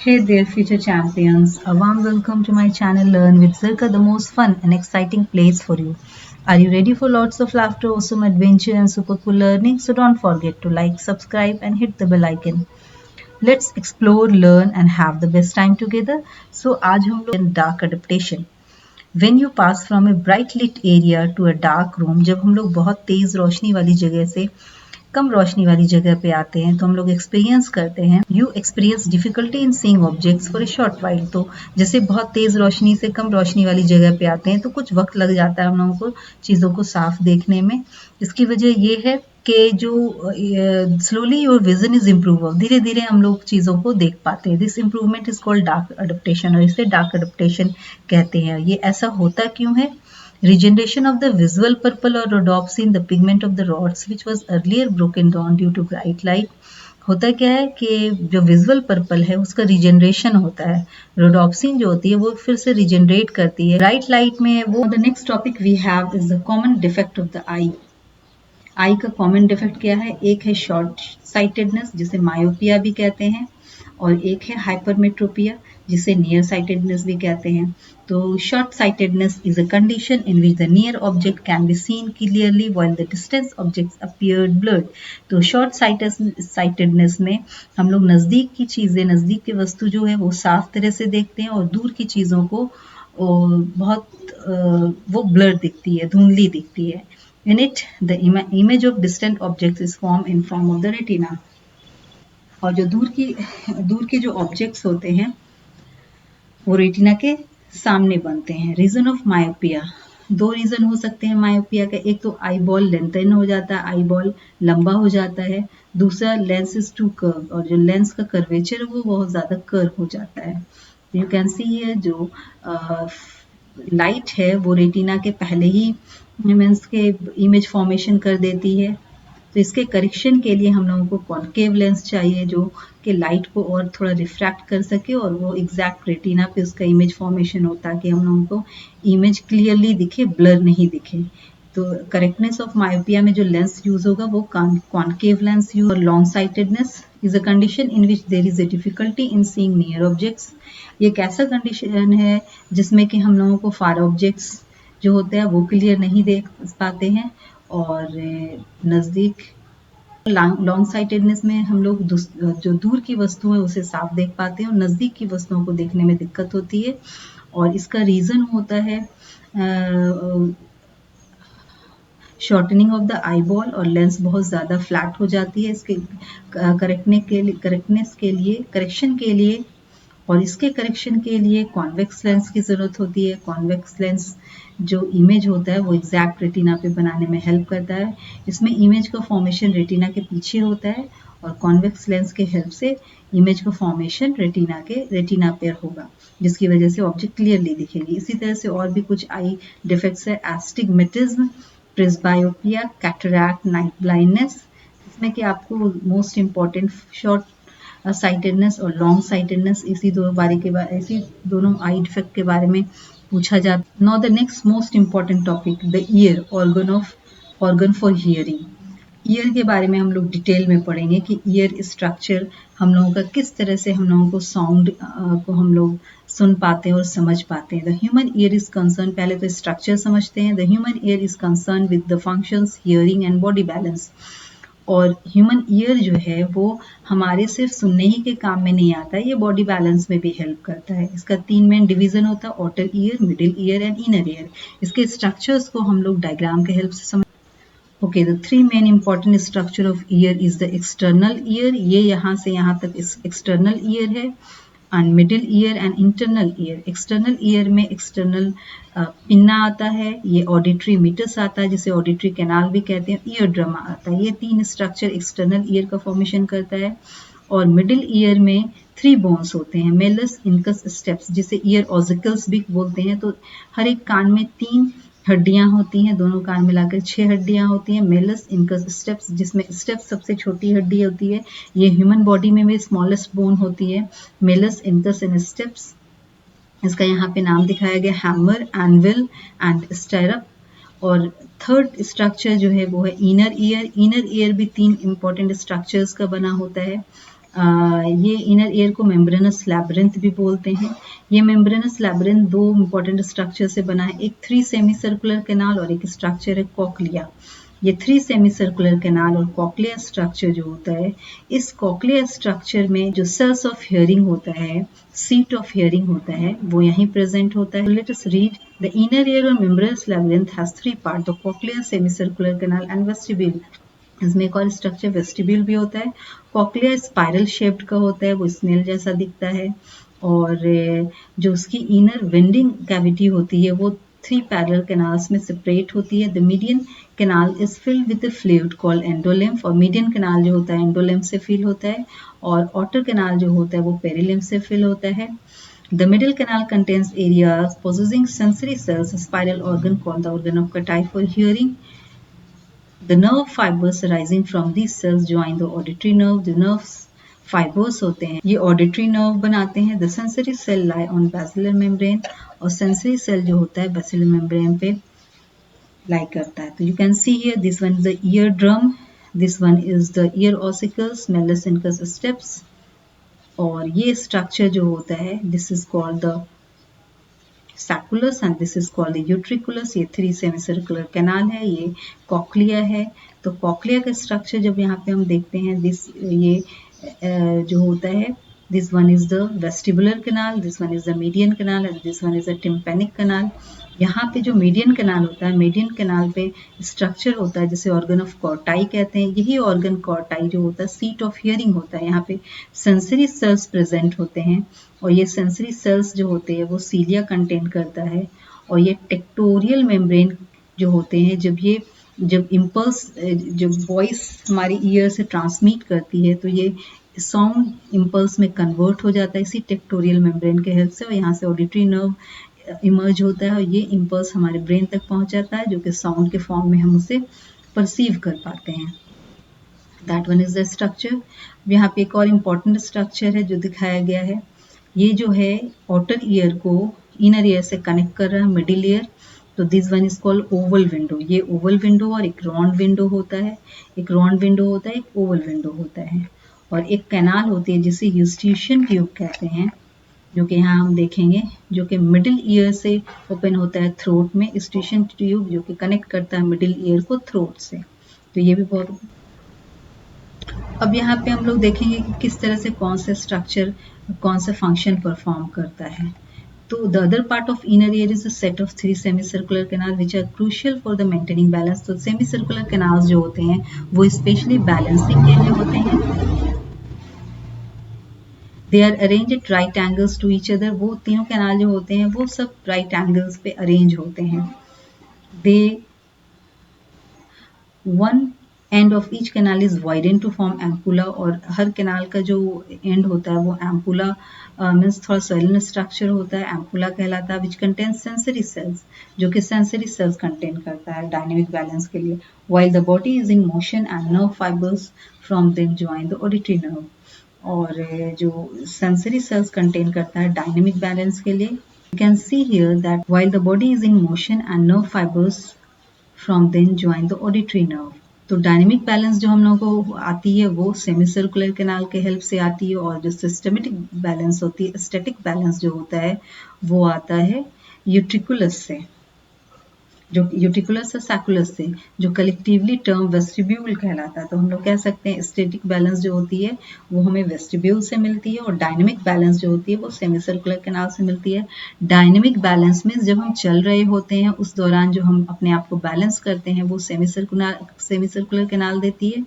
Hey there, future champions. A warm welcome to my channel Learn with Zirka, the most fun and exciting place for you. Are you ready for lots of laughter, awesome adventure, and super cool learning? So don't forget to like, subscribe, and hit the bell icon. Let's explore, learn, and have the best time together. So आज हम लोग dark adaptation. When you pass from a bright lit area to a dark room, जब हम लोग बहुत तेज रोशनी वाली जगह से कम रोशनी वाली जगह पे आते हैं तो हम लोग एक्सपीरियंस करते हैं you experience difficulty in seeing objects for a short while. तो जैसे बहुत तेज रोशनी से कम रोशनी वाली जगह पे आते हैं तो कुछ वक्त लग जाता है हम लोगों को चीज़ों को साफ देखने में। इसकी वजह ये है कि जो slowly your vision is improve, धीरे धीरे हम लोग चीज़ों को देख पाते हैं। This improvement is called dark adaptation और इसे डार्क अडेप्टेशन कहते हैं। ये ऐसा होता क्यों है? Regeneration of the visual purple or rhodopsin, the pigment of the rods, which was earlier broken down due to bright light. होता क्या है कि जो विजुअल पर्पल है उसका रिजेनरेशन होता है, रोडोप्सिन जो होती है वो फिर से रिजेनरेट करती है ब्राइट लाइट में। वो the next topic we have is the common defect of the eye. Eye का कॉमन डिफेक्ट क्या है? एक है शॉर्ट साइटेडनेस जिसे मायोपिया भी कहते हैं और एक है हाइपरमेट्रोपिया जिसे नियर साइटेडनेस भी कहते हैं। तो short sightedness is a condition in which the near object can be seen clearly while the distance objects appeared blurred. तो शॉर्ट साइटेडनेस में हम लोग नज़दीक की चीज़ें, नज़दीक की वस्तु जो है वो साफ तरह से देखते हैं और दूर की चीज़ों को बहुत वो ब्लर दिखती है, धुंधली दिखती है। In it, the image of distant objects is formed in form of the retina. और जो दूर के जो ऑब्जेक्ट्स होते हैं वो रेटिना के सामने बनते हैं। रीजन ऑफ मायोपिया, दो रीजन हो सकते हैं मायोपिया का। एक तो आई बॉल लेंथन हो जाता है, आई बॉल लंबा हो जाता है। दूसरा लेंस इज टू कर्व, और जो लेंस का कर्वेचर है वो बहुत ज्यादा कर्व हो जाता है। यू कैन सी ये जो लाइट है वो रेटिना के पहले ही मीन्स के इमेज फॉर्मेशन कर देती है। तो इसके करेक्शन के लिए हम लोगों को कॉन्केव लेंस चाहिए जो कि लाइट को और थोड़ा रिफ्रैक्ट कर सके और वो एग्जैक्ट रेटिना पे उसका इमेज फॉर्मेशन हो ताकि हम लोगों को इमेज क्लियरली दिखे, ब्लर नहीं दिखे। तो करेक्टनेस ऑफ मायोपिया में जो लेंस यूज होगा वो कॉन्केव लेंस यूज। और long sightedness is a condition in which there is a difficulty in seeing near objects. ये एक ऐसा कंडीशन है जिसमें कि हम लोगों को फार ऑब्जेक्ट्स जो होते हैं वो क्लियर नहीं देख पाते हैं और नज़दीक लॉन्ग साइटेडनेस में हम लोग जो दूर की वस्तु है उसे साफ देख पाते हैं और नज़दीक की वस्तुओं को देखने में दिक्कत होती है। और इसका रीज़न होता है shortening of the eye ball, और लेंस बहुत ज़्यादा फ्लैट हो जाती है। इसके करेक्शन के लिए और इसके करेक्शन के लिए कॉन्वेक्स लेंस की ज़रूरत होती है। कॉन्वेक्स लेंस जो इमेज होता है वो एग्जैक्ट रेटिना पे बनाने में हेल्प करता है। इसमें इमेज का फॉर्मेशन रेटिना के पीछे होता है और कॉन्वेक्स लेंस के हेल्प से इमेज का फॉर्मेशन रेटिना पे होगा जिसकी वजह से ऑब्जेक्ट क्लियरली दिखेगी। इसी तरह से और भी कुछ आई डिफेक्ट्स है, astigmatism, presbyopia, cataract, night blindness. इसमें कि आपको मोस्ट इम्पॉर्टेंट शॉर्ट साइटेडनेस और लॉन्ग साइटेडनेस इसी दोनों आई डिफेक्ट के बारे में पूछा जाता। Now the next most important topic, the year, organ for hearing. Year के बारे में हम लोग डिटेल में पढ़ेंगे कि ईयर स्ट्रक्चर हम लोगों का किस तरह से हम लोगों को साउंड को हम लोग सुन पाते हैं और समझ पाते हैं। The human ear is concern, पहले तो स्ट्रक्चर समझते हैं। The human ear is concern with the functions hearing and body balance. और ह्यूमन ईयर जो है वो हमारे सिर्फ सुनने ही के काम में नहीं आता है, ये बॉडी बैलेंस में भी हेल्प करता है। इसका 3 मेन डिवीजन होता है, outer ear, middle ear and inner ear. इसके स्ट्रक्चर्स को हम लोग डायग्राम के हेल्प से समझ। Okay, the 3 main important structure of year is the external ear, ये यहाँ से यहाँ तक एक्सटर्नल ईयर है, and middle ear and internal ear. External ear में एक्सटर्नल पिन्ना आता है, ये ऑडिटरी मीटस आता है जिसे ऑडिटरी कैनाल भी कहते हैं, ईयर ड्रम आता है। ये 3 स्ट्रक्चर एक्सटर्नल ईयर का फॉर्मेशन करता है। और मिडिल ईयर में 3 बोन्स होते हैं, मेलस, इनकस, स्टेप्स, जिसे ईयर ऑजिकल्स भी बोलते हैं। तो हर एक कान में 3 हड्डियां होती हैं, दोनों कान मिलाकर 6 हड्डियां होती हैं, मेलस, इनकस, स्टेप्स, जिसमें स्टेप्स सबसे छोटी हड्डी होती है। ये ह्यूमन बॉडी में भी स्मॉलेस्ट बोन होती है, मेलस, इनकस एंड स्टेप्स। इसका यहाँ पे नाम दिखाया गया, हैमर, एनविल एंड स्टायरप। और थर्ड स्ट्रक्चर जो है वो है इनर ईयर। इनर ईयर भी 3 इंपॉर्टेंट स्ट्रक्चर्स का बना होता है, ये इनर ईयर को मेम्ब्रेनस लैब्रिंथ भी बोलते हैं। ये मेम्ब्रेनस लैब्रिंथ दो इंपॉर्टेंट स्ट्रक्चर से बना है, एक 3 सेमी सर्कुलर कैनाल और एक स्ट्रक्चर है कॉक्लिया। ये 3 सेमी सर्कुलर कैनाल और कॉक्लिया स्ट्रक्चर जो होता है, इस कॉक्लिया स्ट्रक्चर में जो सेल्स ऑफ हियरिंग होता है, सीट ऑफ हियरिंग होता है, वो यहीं प्रेजेंट होता है। Let us read the inner ear और membranous labyrinth has 3 part, the cochlea, semi circular canal and vestibule. इसमें एक और स्ट्रक्चर वेस्टिब्यूल भी होता है। कॉक्लिया स्पाइरल शेप्ड का होता है, वो स्नेल जैसा दिखता है, और जो उसकी इनर वेंडिंग कैविटी होती है वो 3 पैरेलल कैनाल्स में सेपरेट होती है। The median canal is filled with the fluid called endolymph, और मीडियन कैनाल जो होता है एंडोलिम्फ से फिल होता है, और ऑटर कैनाल जो होता है वो पेरिलिम्फ से फिल होता है। The middle canal contains areas possessing sensory cells, a spiral organ called the organ of Katai for hearing. The nerve fibers arising from these cells join the auditory nerve. The nerves fibers होते हैं, ये auditory nerve बनाते हैं. The sensory cell lie on basilar membrane, और sensory cell जो होता है basilar membrane पे lie करता है. तो you can see here, this one is the eardrum, this one is the ear ossicles, Malleus incus steps, और ये structure जो होता है, this is called the sacculus and this is called the utriculus. ये 3 semicircular canal है, ये cochlea है. तो कॉक्लिया का स्ट्रक्चर जब यहाँ पे हम देखते हैं, ये जो होता है, this one is the vestibular canal, this one is the median canal and this one is the tympanic canal. यहाँ पे जो मीडियन कैनाल होता है, मीडियन कैनाल पे स्ट्रक्चर होता है जिसे ऑर्गन ऑफ कॉर्टाई कहते हैं. यही ऑर्गन कॉर्टाई जो होता है सीट ऑफ हियरिंग होता है. यहाँ पे सेंसरी सेल्स प्रेजेंट होते हैं, और ये सेंसरी सेल्स जो होते हैं वो सीलिया कंटेन करता है. और ये टेक्टोरियल मेम्ब्रेन जो होते हैं, जब इम्पल्स, जब वॉइस हमारी ईयर से ट्रांसमिट करती है तो ये साउंड इम्पल्स में कन्वर्ट हो जाता है इसी टेक्टोरियल मेम्ब्रेन के हेल्प से, और यहाँ से ऑडिटरी नर्व इमर्ज होता है, और ये इम्पल्स हमारे ब्रेन तक पहुंच जाता है, जो कि साउंड के फॉर्म में हम उसे परसीव कर पाते हैं. That one is the structure. यहाँ पे एक और इम्पॉर्टेंट स्ट्रक्चर है जो दिखाया गया है. ये जो है आउटर ईयर को इनर ईयर से कनेक्ट कर रहा है, मिडिल ईयर. तो this one is called Oval window. ये ओवल विंडो और एक राउंड विंडो होता है, एक राउंड विंडो होता है, एक ओवल विंडो होता है, और एक कैनाल होती है जिसे यूस्टिशियन ट्यूब कहते हैं, जो कि यहाँ हम देखेंगे, जो कि मिडिल ईयर से ओपन होता है थ्रोट में. यूस्टिशियन ट्यूब जो कि कनेक्ट करता है मिडिल ईयर को थ्रोट से. तो ये भी बहुत. अब यहाँ पे हम लोग देखेंगे कि किस तरह से कौन सा स्ट्रक्चर कौन सा फंक्शन परफॉर्म करता है. तो the other part of inner ear is a set of 3 semicircular canal which are crucial for the maintaining balance. तो सेमीसर्कुलर कैनाल्स जो होते हैं वो स्पेशली बैलेंसिंग के लिए होते हैं. They are arrange at right angles to each other. वो तीनों कैनाल जो होते हैं वो सब राइट एंगल्स पे अरेंज होते हैं. They one end of each canal is widen to form ampulla, और हर कैनाल का जो एंड होता है वो एम्पुला मीन्स थोड़ा सोलिन स्ट्रक्चर होता है, एम्पुला कहलाता है, विच कंटेन्स सेंसरी सेल्स, जो कि सेंसरी सेल्स कंटेन करता है डायनेमिक बैलेंस के लिए. While the body is in motion and nerve fibres from them join the auditory nerve. और जो सेंसरी सेल्स कंटेन करता है डायनेमिक बैलेंस के लिए. You can see here that while the body is in motion and nerve fibres from then join the auditory nerve. तो dynamic balance जो हम लोगों को आती है वो सेमी सर्कुलर कैनाल के हेल्प से आती है, और जो सिस्टमेटिक बैलेंस होती है, स्टैटिक बैलेंस जो होता है वो आता है यूट्रिकुलस से, जो यूट्रिकुलस और सैकुलस से, जो कलेक्टिवली टर्म वेस्टिब्यूल कहलाता है. तो हम लोग कह सकते हैं स्टैटिक बैलेंस जो होती है वो हमें वेस्टिब्यूल से मिलती है, और डायनेमिक बैलेंस जो होती है वो सेमी सर्कुलर कैनाल से मिलती है. डायनेमिक बैलेंस में जब हम चल रहे होते हैं उस दौरान जो हम अपने आप को बैलेंस करते हैं वो सेमी सर्कुलर कैनाल देती है,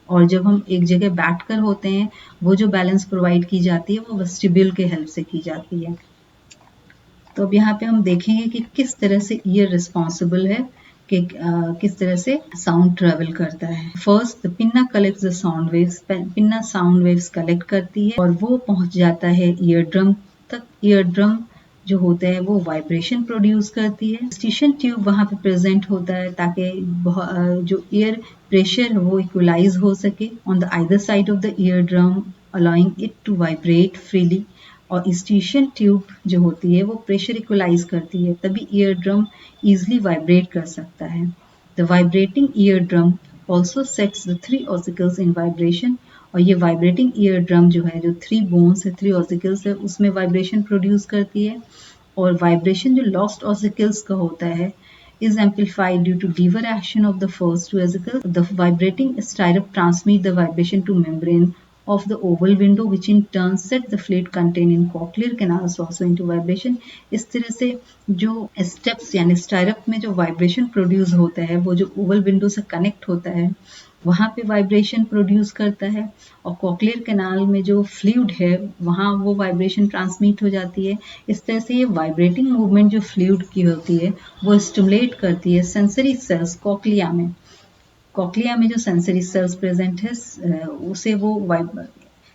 और जब हम एक जगह बैठ कर होते हैं वो जो बैलेंस प्रोवाइड की जाती है वो वेस्टिब्यूल के हेल्प से की जाती है. तो अब यहाँ पे हम देखेंगे कि किस तरह से ईयर रिस्पॉन्सिबल है कि किस तरह से साउंड ट्रेवल करता है. First the pinna collects the sound waves. Pinna sound waves collect करती है और वो पहुंच जाता है ईयर ड्रम तक. ईयर ड्रम जो होता है वो वाइब्रेशन प्रोड्यूस करती है. स्टिशन ट्यूब वहां पे प्रेजेंट होता है ताकि जो ईयर प्रेशर है वो इक्वलाइज हो सके on the either side of the ear drum, allowing it to vibrate freely. और स्टिशन ट्यूब जो होती है वो प्रेशर इक्वलाइज करती है, तभी ईयर ड्रम इजिली वाइब्रेट कर सकता है. The vibrating ear drum also sets the 3 ossicles in vibration. और ये वाइब्रेटिंग ईयर ड्रम जो है, जो 3 बोन्स है, 3 ऑसिकल्स है, उसमें वाइब्रेशन प्रोड्यूस करती है। और वाइब्रेशन जो लॉस्ट ऑसिकल्स का होता है is amplified due to lever action of the first two vesicles. The vibrating stirrup transmit the vibration to membrane of the oval window, which in turn set the fluid contained in cochlear canals also into vibration. इस तरह से जो steps यानी स्टायरप में जो vibration produce होता है, वो जो ओवल विंडो से कनेक्ट होता है, वहाँ पे वाइब्रेशन प्रोड्यूस करता है। और कॉक्लियर कैनाल में जो फ्लूइड है, वहाँ वो वाइब्रेशन ट्रांसमिट हो जाती है। इस तरह से ये वाइब्रेटिंग मूवमेंट जो फ्लूइड की होती है, वो स्टिमुलेट करती है सेंसरी सेल्स कॉक्लिया में। कॉक्लिया में जो सेंसरी सेल्स प्रेजेंट है, उसे वो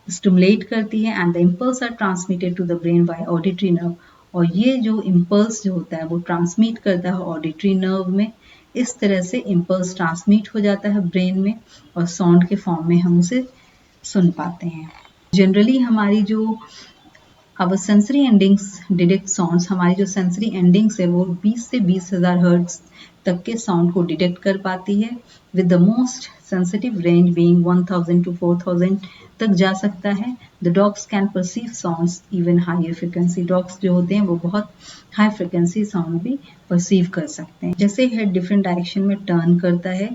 स्टिमुलेट करती है and the impulse are transmitted to the brain by auditory nerve. और ये जो इम्पल्स जो होता है वो ट्रांसमिट करता है ऑडिटरी नर्व में। इस तरह से इम्पल्स ट्रांसमिट हो जाता है ब्रेन में और साउंड के फॉर्म में हम उसे सुन पाते हैं। जनरली हमारी जो अब सेंसरी एंडिंग्स डिटेक्ट साउंड्स, हमारी जो सेंसरी एंडिंग्स है वो 20 से 20,000 हर्ट्ज तक के साउंड को डिटेक्ट कर पाती है, with the most sensitive range being 1000 to 4000 तक जा सकता है। The dogs can perceive sounds even high frequency. Dogs जो होते हैं वो बहुत हाई फ्रिक्वेंसी साउंड भी परसीव कर सकते हैं। जैसे हेड डिफरेंट डायरेक्शन में टर्न करता है,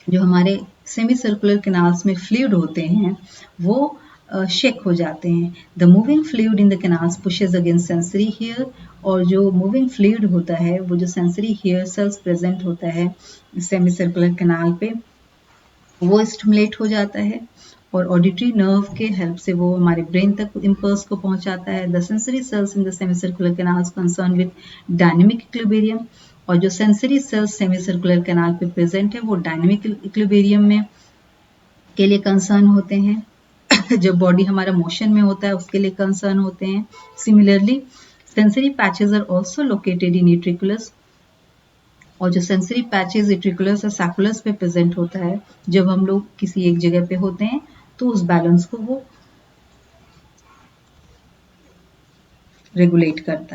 जो हमारे सेमी सर्कुलर कैनाल्स में फ्लूइड होते हैं वो शेक हो जाते हैं। The moving fluid in the canals pushes against sensory here. और जो मूविंग फ्लूइड होता है वो जो सेंसरी हियर सेल्स प्रेजेंट होता है सेमी सर्कुलर कैनाल पे, वो स्टिमुलेट हो जाता है और ऑडिटरी नर्व के हेल्प से वो हमारे ब्रेन तक इम्पल्स को पहुंचाता है। The sensory sales in the semi circular canals concern with dynamic equilibrium. और जो sensory sales semi circular canal पे प्रेजेंट है वो डायनेमिक इक्विलिब्रियम में के लिए कंसर्न होते हैं। जब बॉडी हमारा मोशन में होता है उसके लिए कंसर्न होते हैं। Similarly sensory patches are also located in utriculus. और जो सेंसरी पैचेस एट्रिकुलस और सैकुलस पे प्रेजेंट होता है, जब हम लोग किसी एक जगह पे होते हैं तो उस बैलेंस को वो रेगुलेट करता है।